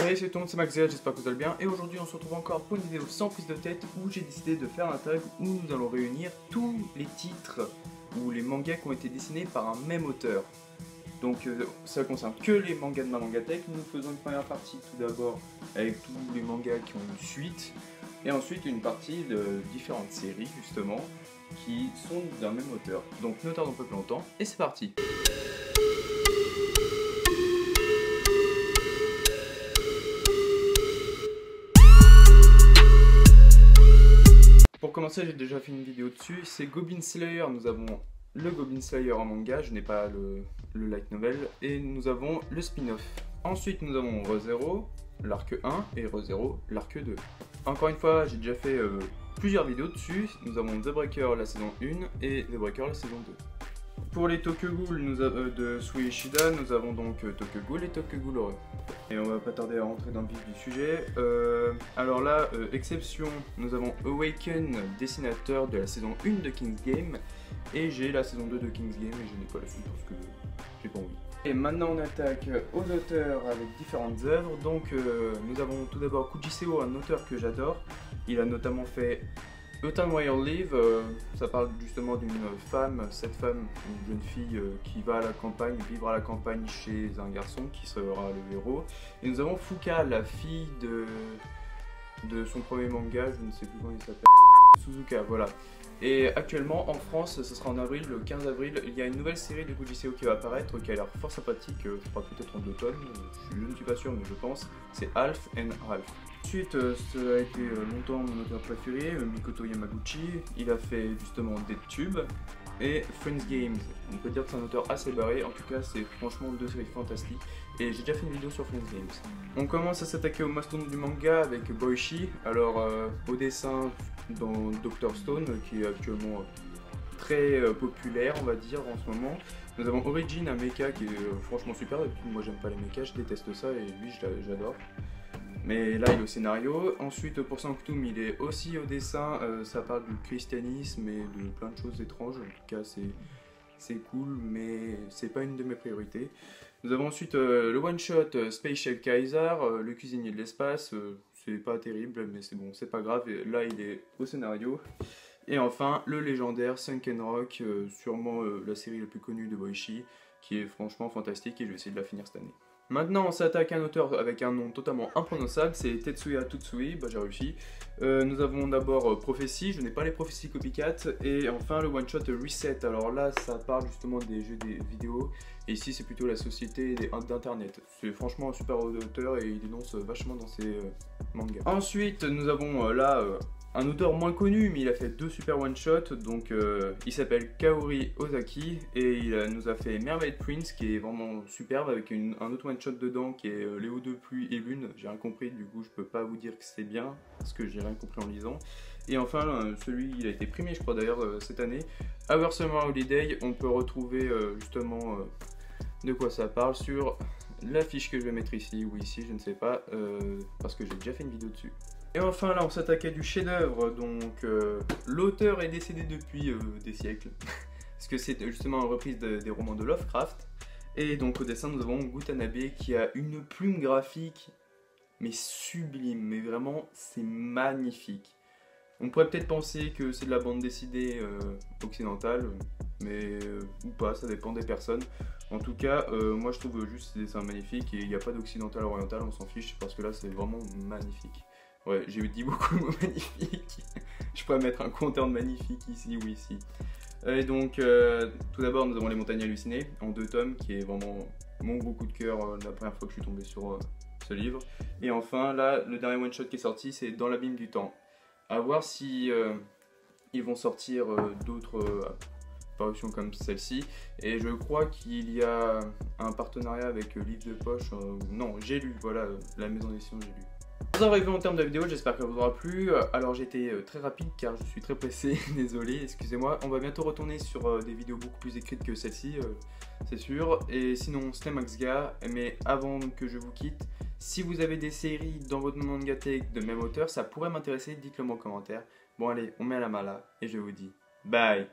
Salut c'est tout le monde, c'est Maxia, j'espère que vous allez bien. Et aujourd'hui on se retrouve encore pour une vidéo sans prise de tête où j'ai décidé de faire un tag où nous allons réunir tous les titres ou les mangas qui ont été dessinés par un même auteur. Donc ça concerne que les mangas de ma mangatech. Nous faisons une première partie tout d'abord avec tous les mangas qui ont une suite. Et ensuite une partie de différentes séries justement qui sont d'un même auteur. Donc ne tardons pas plus longtemps et c'est parti. Pour commencer, j'ai déjà fait une vidéo dessus, c'est Goblin Slayer. Nous avons le Goblin Slayer en manga, je n'ai pas le light novel, et nous avons le spin-off. Ensuite, nous avons ReZero, l'arc 1, et ReZero, l'arc 2. Encore une fois, j'ai déjà fait plusieurs vidéos dessus. Nous avons The Breaker la saison 1 et The Breaker la saison 2. Pour les Tokyo Ghoul de Sui Ishida, nous avons donc Tokyo Ghoul et Tokyo Ghoul Heureux. Et on va pas tarder à rentrer dans le vif du sujet. Alors là, exception, nous avons Awaken, dessinateur de la saison 1 de King's Game. Et j'ai la saison 2 de King's Game et je n'ai pas la suite parce que j'ai pas envie. Et maintenant on attaque aux auteurs avec différentes œuvres. Donc nous avons tout d'abord Kujiseo, un auteur que j'adore. Il a notamment fait Autumn While Live, ça parle justement d'une femme, cette femme, une jeune fille qui va à la campagne, vivre à la campagne chez un garçon qui sera le héros. Et nous avons Fuka, la fille de son premier manga, je ne sais plus comment il s'appelle, Suzuka, voilà. Et actuellement en France, ce sera en avril, le 15 avril, il y a une nouvelle série de Kujiseo qui va apparaître, qui a l'air fort sympathique, je crois peut-être en automne, je ne suis pas sûr mais je pense, c'est Half and Half. Ensuite, ça a été longtemps mon auteur préféré, Mikoto Yamaguchi. Il a fait justement DeadTube et Friends Games. On peut dire que c'est un auteur assez barré, en tout cas c'est franchement deux séries fantastiques. Et j'ai déjà fait une vidéo sur Friends Games. On commence à s'attaquer au mastodonte du manga avec Boichi. Alors au dessin dans Dr Stone qui est actuellement très populaire on va dire en ce moment. Nous avons Origin, un mecha qui est franchement super. Moi j'aime pas les mechas, je déteste ça et lui j'adore. Mais là il est au scénario. Ensuite pour Sanctum il est aussi au dessin, ça parle du christianisme et de plein de choses étranges. En tout cas c'est cool mais c'est pas une de mes priorités. Nous avons ensuite le one shot Space Chef Kaiser, le cuisinier de l'espace. C'est pas terrible mais c'est bon, c'est pas grave. Et là il est au scénario. Et enfin le légendaire Sunken Rock, sûrement la série la plus connue de Boichi, qui est franchement fantastique et je vais essayer de la finir cette année. Maintenant on s'attaque à un auteur avec un nom totalement imprononçable, c'est Tetsuya Tsutsui, bah j'ai réussi. Nous avons d'abord Prophecy, je n'ai pas les Prophecy Copycat, et enfin le one shot Reset. Alors là ça parle justement des jeux vidéo, et ici c'est plutôt la société d'internet. C'est franchement un super auteur et il dénonce vachement dans ses mangas. Ensuite nous avons là un auteur moins connu, mais il a fait deux super one-shots, donc il s'appelle Kaori Ozaki, et il nous a fait Mermaid Prince, qui est vraiment superbe, avec un autre one-shot dedans, qui est Léo de pluie et lune. J'ai rien compris, du coup je peux pas vous dire que c'est bien, parce que j'ai rien compris en lisant. Et enfin, celui, il a été primé, je crois d'ailleurs, cette année, Our Summer Holiday. On peut retrouver justement de quoi ça parle sur l'affiche que je vais mettre ici, ou ici, je ne sais pas, parce que j'ai déjà fait une vidéo dessus. Et enfin là on s'attaque à du chef-d'œuvre, donc l'auteur est décédé depuis des siècles, parce que c'est justement une reprise des romans de Lovecraft. Et donc au dessin nous avons Gutanabe qui a une plume graphique mais sublime, mais vraiment c'est magnifique. On pourrait peut-être penser que c'est de la bande dessinée occidentale, mais ou pas, ça dépend des personnes. En tout cas, moi je trouve juste ces dessins magnifiques et il n'y a pas d'occidental oriental, on s'en fiche parce que là c'est vraiment magnifique. Ouais, j'ai dit beaucoup de mots magnifiques. Je pourrais mettre un compteur de magnifique ici ou ici. Et donc, tout d'abord, nous avons Les Montagnes Hallucinées, en 2 tomes, qui est vraiment mon gros coup de cœur la première fois que je suis tombé sur ce livre. Et enfin, là, le dernier one-shot qui est sorti, c'est Dans l'abîme du temps. À voir si ils vont sortir d'autres parutions comme celle-ci. Et je crois qu'il y a un partenariat avec Livre de Poche. Non, J'ai lu, voilà, la maison d'édition J'ai lu. Nous arrivons en termes de vidéo, j'espère qu'elle vous aura plu. Alors j'ai été très rapide car je suis très pressé, désolé, excusez-moi. On va bientôt retourner sur des vidéos beaucoup plus écrites que celle-ci, c'est sûr. Et sinon, c'était Maxga, mais avant que je vous quitte, si vous avez des séries dans votre mangatech de même auteur, ça pourrait m'intéresser, dites-le moi en commentaire. Bon allez, on met à la main là, et je vous dis bye.